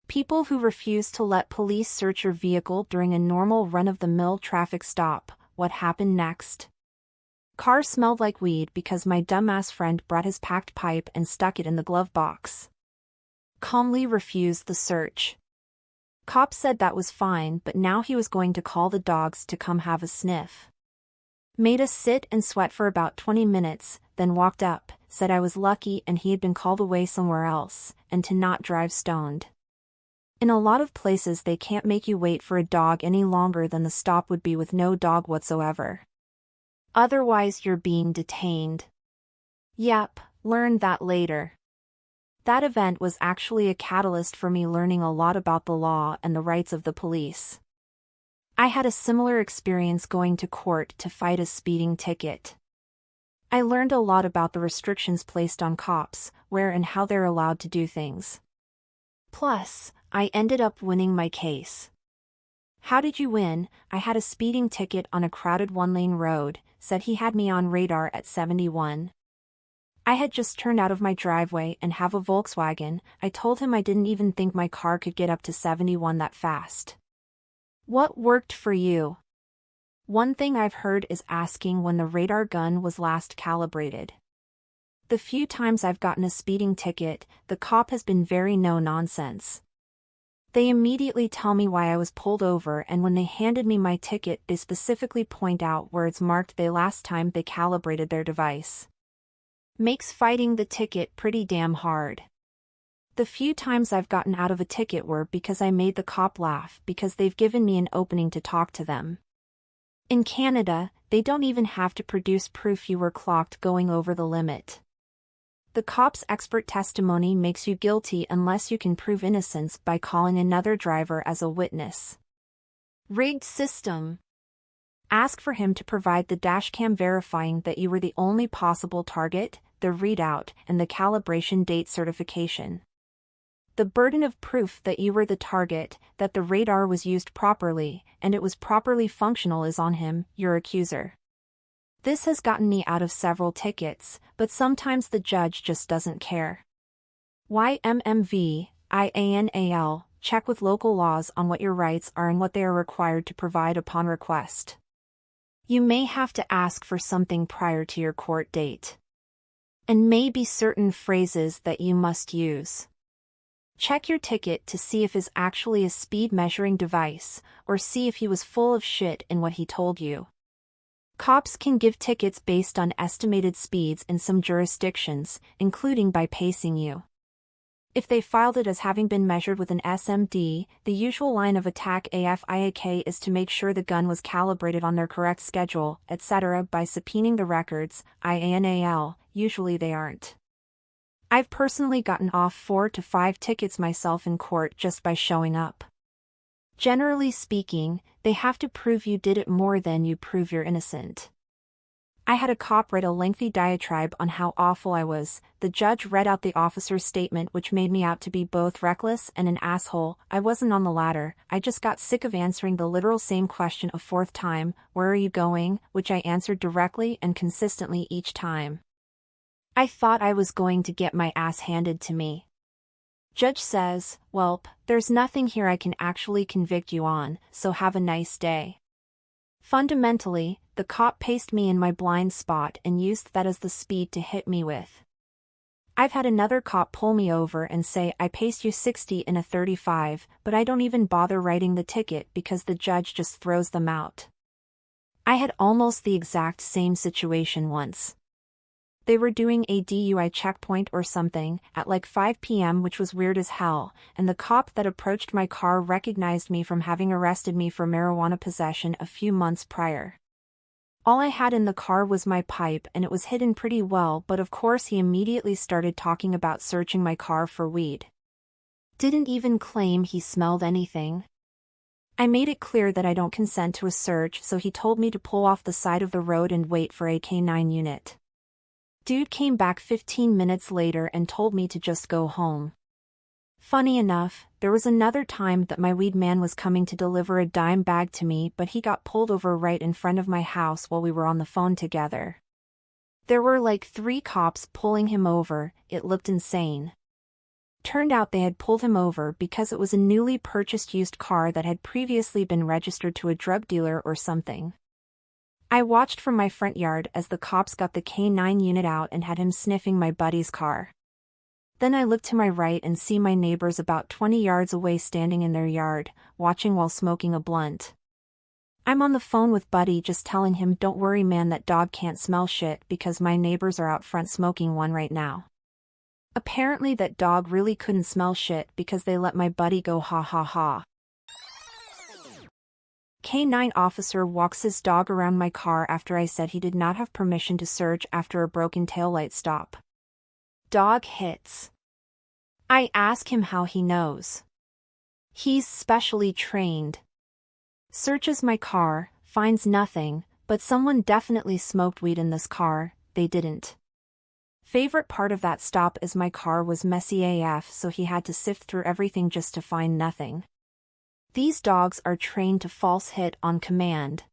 People who refuse to let police search your vehicle during a normal run-of-the-mill traffic stop. What happened next? Car smelled like weed because my dumbass friend brought his packed pipe and stuck it in the glove box. Calmly refused the search. Cop said that was fine, but now he was going to call the dogs to come have a sniff. Made us sit and sweat for about 20 minutes, then walked up, said I was lucky and he had been called away somewhere else, and to not drive stoned. In a lot of places they can't make you wait for a dog any longer than the stop would be with no dog whatsoever. Otherwise you're being detained. Yep, learned that later. That event was actually a catalyst for me learning a lot about the law and the rights of the police. I had a similar experience going to court to fight a speeding ticket. I learned a lot about the restrictions placed on cops, where and how they're allowed to do things. Plus, I ended up winning my case. How did you win? I had a speeding ticket on a crowded one-lane road, said he had me on radar at 71. I had just turned out of my driveway and have a Volkswagen. I told him I didn't even think my car could get up to 71 that fast. What worked for you? One thing I've heard is asking when the radar gun was last calibrated. The few times I've gotten a speeding ticket, the cop has been very no-nonsense. They immediately tell me why I was pulled over, and when they handed me my ticket they specifically point out where it's marked the last time they calibrated their device. Makes fighting the ticket pretty damn hard. The few times I've gotten out of a ticket were because I made the cop laugh because they've given me an opening to talk to them. In Canada, they don't even have to produce proof you were clocked going over the limit. The cop's expert testimony makes you guilty unless you can prove innocence by calling another driver as a witness. Rigged system. Ask for him to provide the dashcam verifying that you were the only possible target, the readout, and the calibration date certification. The burden of proof that you were the target, that the radar was used properly, and it was properly functional is on him, your accuser. This has gotten me out of several tickets, but sometimes the judge just doesn't care. YMMV/IANAL, check with local laws on what your rights are and what they are required to provide upon request. You may have to ask for something prior to your court date. And may be certain phrases that you must use. Check your ticket to see if it's actually a speed measuring device, or see if he was full of shit in what he told you. Cops can give tickets based on estimated speeds in some jurisdictions, including by pacing you. If they filed it as having been measured with an SMD, the usual line of attack AFIAK is to make sure the gun was calibrated on their correct schedule, etc. by subpoenaing the records, IANAL, usually they aren't. I've personally gotten off 4 to 5 tickets myself in court just by showing up. Generally speaking, they have to prove you did it more than you prove you're innocent. I had a cop write a lengthy diatribe on how awful I was. The judge read out the officer's statement, which made me out to be both reckless and an asshole. I wasn't on the latter. I just got sick of answering the literal same question a fourth time, "Where are you going?" which I answered directly and consistently each time. I thought I was going to get my ass handed to me. Judge says, "Welp, there's nothing here I can actually convict you on, so have a nice day." Fundamentally, the cop paced me in my blind spot and used that as the speed to hit me with. I've had another cop pull me over and say, "I paced you 60 in a 35, but I don't even bother writing the ticket because the judge just throws them out." I had almost the exact same situation once. They were doing a DUI checkpoint or something at like 5 p.m., which was weird as hell, and the cop that approached my car recognized me from having arrested me for marijuana possession a few months prior. All I had in the car was my pipe and it was hidden pretty well, but of course he immediately started talking about searching my car for weed. Didn't even claim he smelled anything. I made it clear that I don't consent to a search, so he told me to pull off the side of the road and wait for a K9 unit. Dude came back 15 minutes later and told me to just go home. Funny enough, there was another time that my weed man was coming to deliver a dime bag to me, but he got pulled over right in front of my house while we were on the phone together. There were like 3 cops pulling him over. It looked insane. turned out they had pulled him over because it was a newly purchased used car that had previously been registered to a drug dealer or something. I watched from my front yard as the cops got the K9 unit out and had him sniffing my buddy's car. Then I look to my right and see my neighbors about 20 yards away standing in their yard, watching while smoking a blunt. I'm on the phone with Buddy just telling him, "Don't worry man, that dog can't smell shit because my neighbors are out front smoking one right now." Apparently that dog really couldn't smell shit because they let my buddy go, ha ha ha. K9 officer walks his dog around my car after I said he did not have permission to search after a broken taillight stop. Dog hits. I ask him how he knows. He's specially trained. Searches my car, finds nothing, but someone definitely smoked weed in this car. They didn't. Favorite part of that stop is my car was messy AF, so he had to sift through everything just to find nothing. These dogs are trained to false hit on command.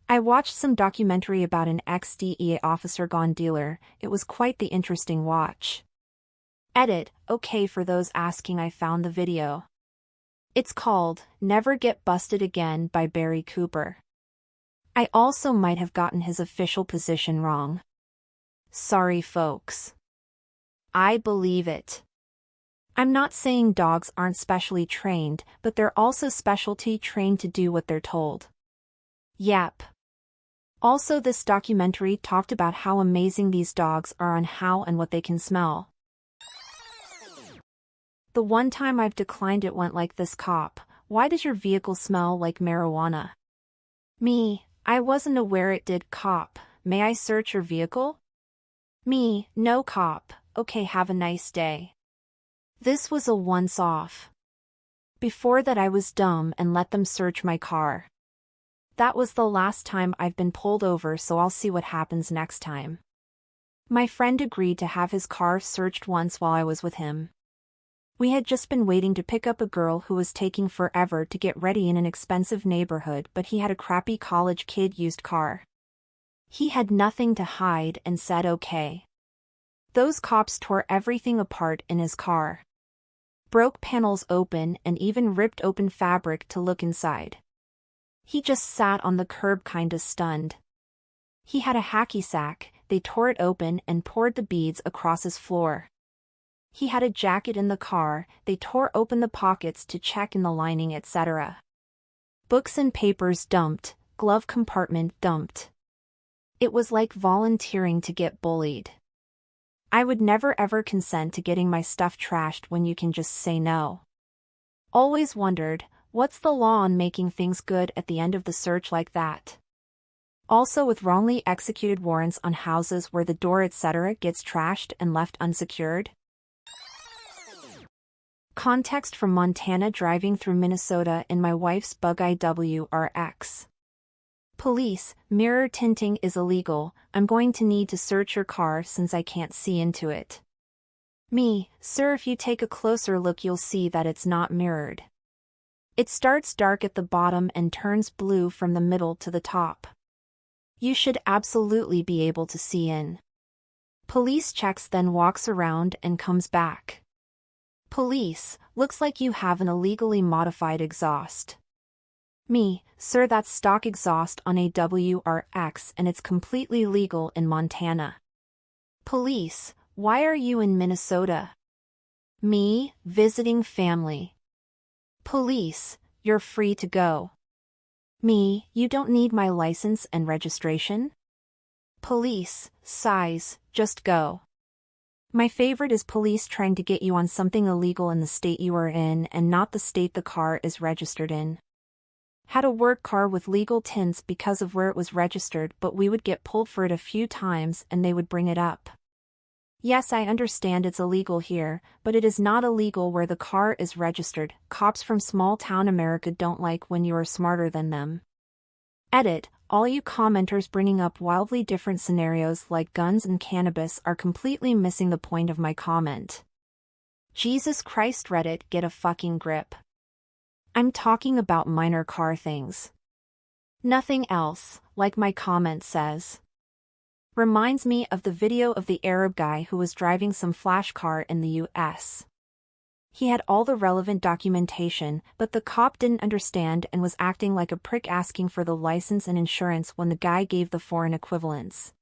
I watched some documentary about an ex-DEA officer gone dealer. It was quite the interesting watch. Edit, okay, for those asking, I found the video. It's called Never Get Busted Again by Barry Cooper. I also might have gotten his official position wrong. Sorry folks. I believe it. I'm not saying dogs aren't specially trained, but they're also specialty trained to do what they're told. Yep. Also, this documentary talked about how amazing these dogs are on how and what they can smell. The one time I've declined it went like this: "Cop, why does your vehicle smell like marijuana?" Me, I wasn't aware it did. "Cop, may I search your vehicle?" Me, no cop, okay, have a nice day. This was a once-off. Before that I was dumb and let them search my car. That was the last time I've been pulled over, so I'll see what happens next time. My friend agreed to have his car searched once while I was with him. We had just been waiting to pick up a girl who was taking forever to get ready in an expensive neighborhood, but he had a crappy college kid used car. He had nothing to hide and said okay. Those cops tore everything apart in his car. Broke panels open and even ripped open fabric to look inside. He just sat on the curb kinda stunned. He had a hacky sack. They tore it open and poured the beads across his floor. He had a jacket in the car. They tore open the pockets to check in the lining, etc. Books and papers dumped, glove compartment dumped. It was like volunteering to get bullied. I would never ever consent to getting my stuff trashed when you can just say no. Always wondered, what's the law on making things good at the end of the search like that? Also, with wrongly executed warrants on houses where the door etc. gets trashed and left unsecured. Context from Montana driving through Minnesota in my wife's Bug-Eye WRX. Police, mirror tinting is illegal. I'm going to need to search your car since I can't see into it. Me, sir, if you take a closer look you'll see that it's not mirrored. It starts dark at the bottom and turns blue from the middle to the top. You should absolutely be able to see in. Police checks, then walks around and comes back. Police, looks like you have an illegally modified exhaust. Me, sir, that's stock exhaust on a WRX and it's completely legal in Montana. Police, why are you in Minnesota? Me, visiting family. Police, you're free to go. Me, you don't need my license and registration? Police, size, just go. My favorite is police trying to get you on something illegal in the state you are in and not the state the car is registered in. Had a work car with legal tints because of where it was registered, but we would get pulled for it a few times and they would bring it up. Yes, I understand it's illegal here, but it is not illegal where the car is registered. Cops from small town America don't like when you are smarter than them. Edit, all you commenters bringing up wildly different scenarios like guns and cannabis are completely missing the point of my comment. Jesus Christ, Reddit, get a fucking grip. I'm talking about minor car things. Nothing else, like my comment says. Reminds me of the video of the Arab guy who was driving some flash car in the US. He had all the relevant documentation, but the cop didn't understand and was acting like a prick asking for the license and insurance when the guy gave the foreign equivalents.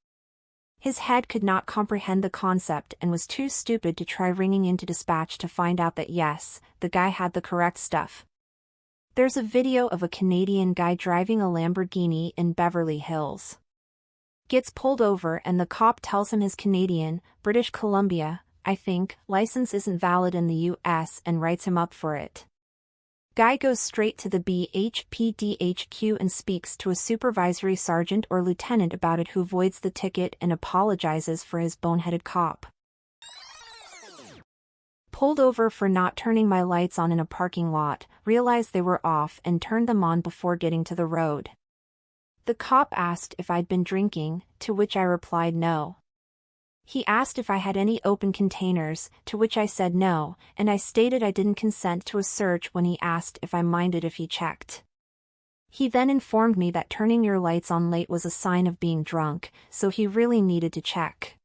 His head could not comprehend the concept and was too stupid to try ringing into dispatch to find out that yes, the guy had the correct stuff. There's a video of a Canadian guy driving a Lamborghini in Beverly Hills. Gets pulled over and the cop tells him his Canadian, British Columbia, I think, license isn't valid in the US and writes him up for it. Guy goes straight to the BHPDHQ and speaks to a supervisory sergeant or lieutenant about it, who voids the ticket and apologizes for his boneheaded cop. Pulled over for not turning my lights on in a parking lot, realized they were off and turned them on before getting to the road. The cop asked if I'd been drinking, to which I replied no. He asked if I had any open containers, to which I said no, and I stated I didn't consent to a search when he asked if I minded if he checked. He then informed me that turning your lights on late was a sign of being drunk, so he really needed to check.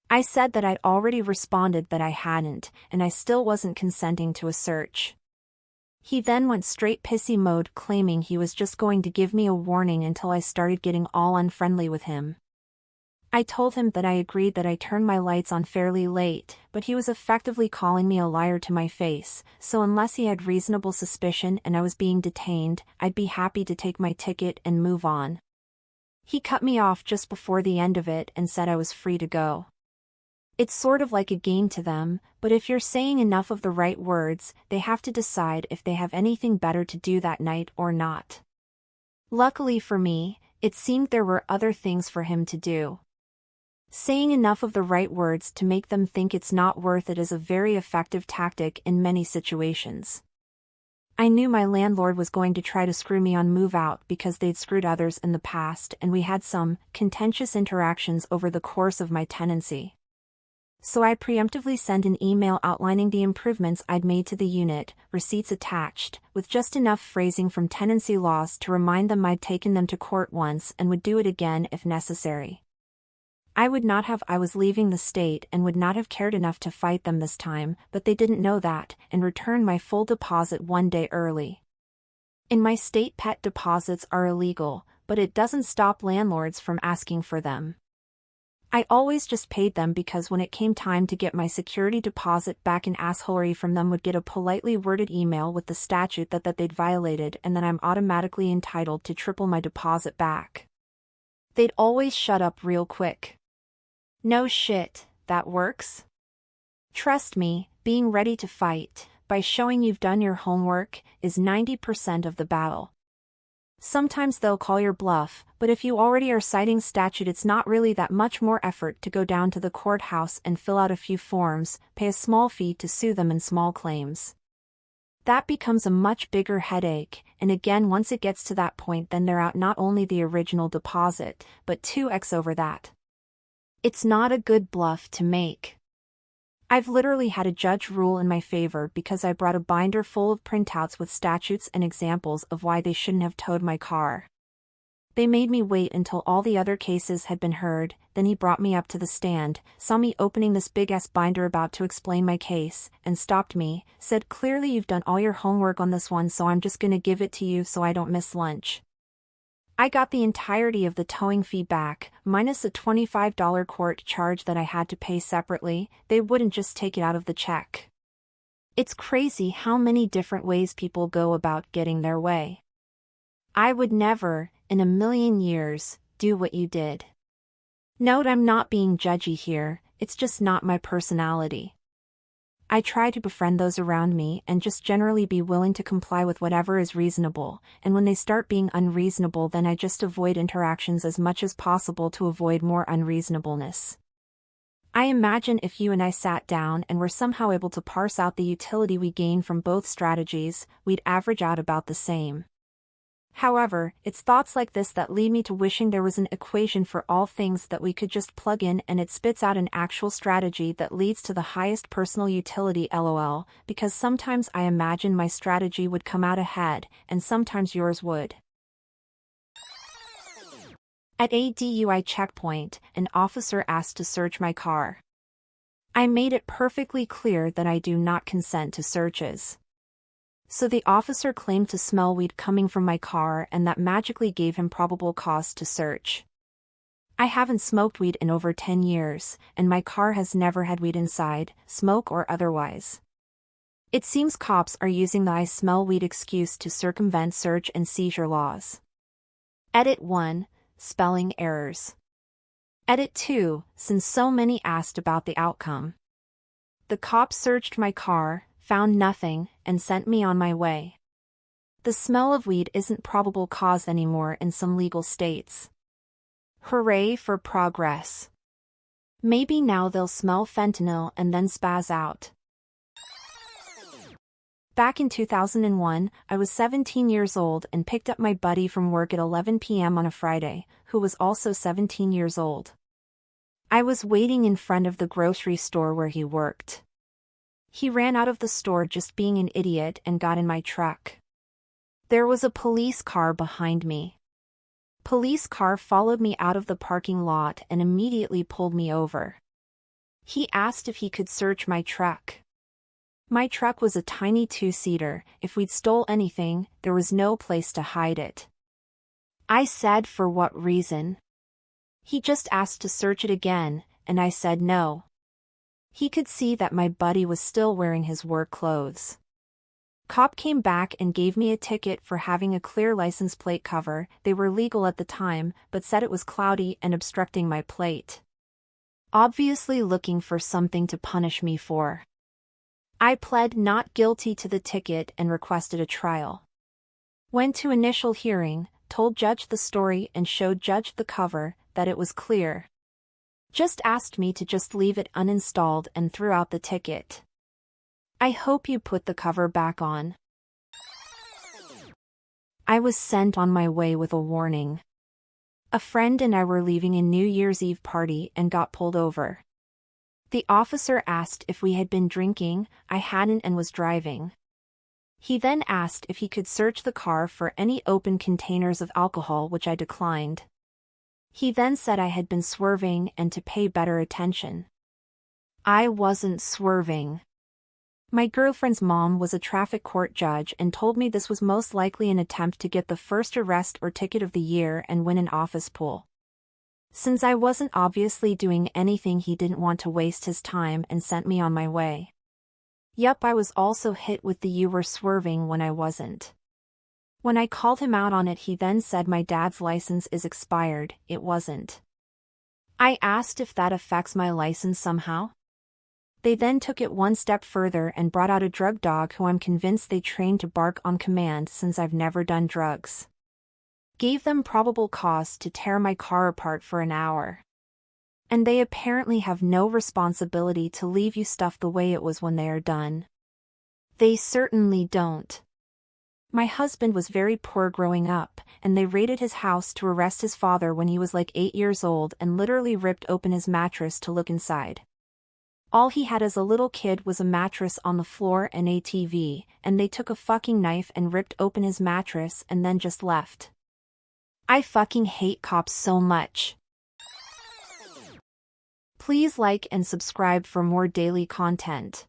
I said that I'd already responded that I hadn't, and I still wasn't consenting to a search. He then went straight pissy mode, claiming he was just going to give me a warning until I started getting all unfriendly with him. I told him that I agreed that I turned my lights on fairly late, but he was effectively calling me a liar to my face, so unless he had reasonable suspicion and I was being detained, I'd be happy to take my ticket and move on. He cut me off just before the end of it and said I was free to go. It's sort of like a game to them, but if you're saying enough of the right words, they have to decide if they have anything better to do that night or not. Luckily for me, it seemed there were other things for him to do. Saying enough of the right words to make them think it's not worth it is a very effective tactic in many situations. I knew my landlord was going to try to screw me on move out because they'd screwed others in the past, and we had some contentious interactions over the course of my tenancy. So I preemptively sent an email outlining the improvements I'd made to the unit, receipts attached, with just enough phrasing from tenancy laws to remind them I'd taken them to court once and would do it again if necessary. I was leaving the state and would not have cared enough to fight them this time, but they didn't know that, and returned my full deposit one day early. In my state, pet deposits are illegal, but it doesn't stop landlords from asking for them. I always just paid them because when it came time to get my security deposit back, an assholery from them would get a politely worded email with the statute that they'd violated, and then I'm automatically entitled to triple my deposit back. They'd always shut up real quick. No shit, that works? Trust me, being ready to fight, by showing you've done your homework, is 90% of the battle. Sometimes they'll call your bluff, but if you already are citing statute, it's not really that much more effort to go down to the courthouse and fill out a few forms, pay a small fee to sue them in small claims. That becomes a much bigger headache, and again once it gets to that point then they're out not only the original deposit, but 2x over that. It's not a good bluff to make. I've literally had a judge rule in my favor because I brought a binder full of printouts with statutes and examples of why they shouldn't have towed my car. They made me wait until all the other cases had been heard, then he brought me up to the stand, saw me opening this big-ass binder about to explain my case, and stopped me, said clearly you've done all your homework on this one, so I'm just gonna give it to you so I don't miss lunch. I got the entirety of the towing fee back, minus a $25 court charge that I had to pay separately. They wouldn't just take it out of the check. It's crazy how many different ways people go about getting their way. I would never, in a million years, do what you did. Note, I'm not being judgy here, it's just not my personality. I try to befriend those around me and just generally be willing to comply with whatever is reasonable, and when they start being unreasonable then I just avoid interactions as much as possible to avoid more unreasonableness. I imagine if you and I sat down and were somehow able to parse out the utility we gain from both strategies, we'd average out about the same. However, it's thoughts like this that lead me to wishing there was an equation for all things that we could just plug in and it spits out an actual strategy that leads to the highest personal utility, lol, because sometimes I imagine my strategy would come out ahead, and sometimes yours would. At a DUI checkpoint, an officer asked to search my car. I made it perfectly clear that I do not consent to searches. So the officer claimed to smell weed coming from my car, and that magically gave him probable cause to search. I haven't smoked weed in over 10 years, and my car has never had weed inside, smoke or otherwise. It seems cops are using the "I smell weed" excuse to circumvent search and seizure laws. Edit 1. Spelling errors. Edit 2. Since so many asked about the outcome. The cops searched my car, found nothing, and sent me on my way. The smell of weed isn't probable cause anymore in some legal states. Hooray for progress. Maybe now they'll smell fentanyl and then spaz out. Back in 2001, I was 17 years old and picked up my buddy from work at 11 p.m. on a Friday, who was also 17 years old. I was waiting in front of the grocery store where he worked. He ran out of the store just being an idiot and got in my truck. There was a police car behind me. Police car followed me out of the parking lot and immediately pulled me over. He asked if he could search my truck. My truck was a tiny two-seater. If we'd stole anything, there was no place to hide it. I said for what reason? He just asked to search it again, and I said no. He could see that my buddy was still wearing his work clothes. Cop came back and gave me a ticket for having a clear license plate cover. They were legal at the time, but said it was cloudy and obstructing my plate. Obviously looking for something to punish me for. I pled not guilty to the ticket and requested a trial. Went to initial hearing, told judge the story and showed judge the cover, that it was clear. Just asked me to just leave it uninstalled and threw out the ticket. I hope you put the cover back on. I was sent on my way with a warning. A friend and I were leaving a New Year's Eve party and got pulled over. The officer asked if we had been drinking. I hadn't and was driving. He then asked if he could search the car for any open containers of alcohol, which I declined. He then said I had been swerving and to pay better attention. I wasn't swerving. My girlfriend's mom was a traffic court judge and told me this was most likely an attempt to get the first arrest or ticket of the year and win an office pool. Since I wasn't obviously doing anything, he didn't want to waste his time and sent me on my way. Yup, I was also hit with the "you were swerving" when I wasn't. When I called him out on it, he then said my dad's license is expired. It wasn't. I asked if that affects my license somehow. They then took it one step further and brought out a drug dog who I'm convinced they trained to bark on command since I've never done drugs. Gave them probable cause to tear my car apart for an hour. And they apparently have no responsibility to leave you stuff the way it was when they are done. They certainly don't. My husband was very poor growing up, and they raided his house to arrest his father when he was like 8 years old and literally ripped open his mattress to look inside. All he had as a little kid was a mattress on the floor and a TV, and they took a fucking knife and ripped open his mattress and then just left. I fucking hate cops so much. Please like and subscribe for more daily content.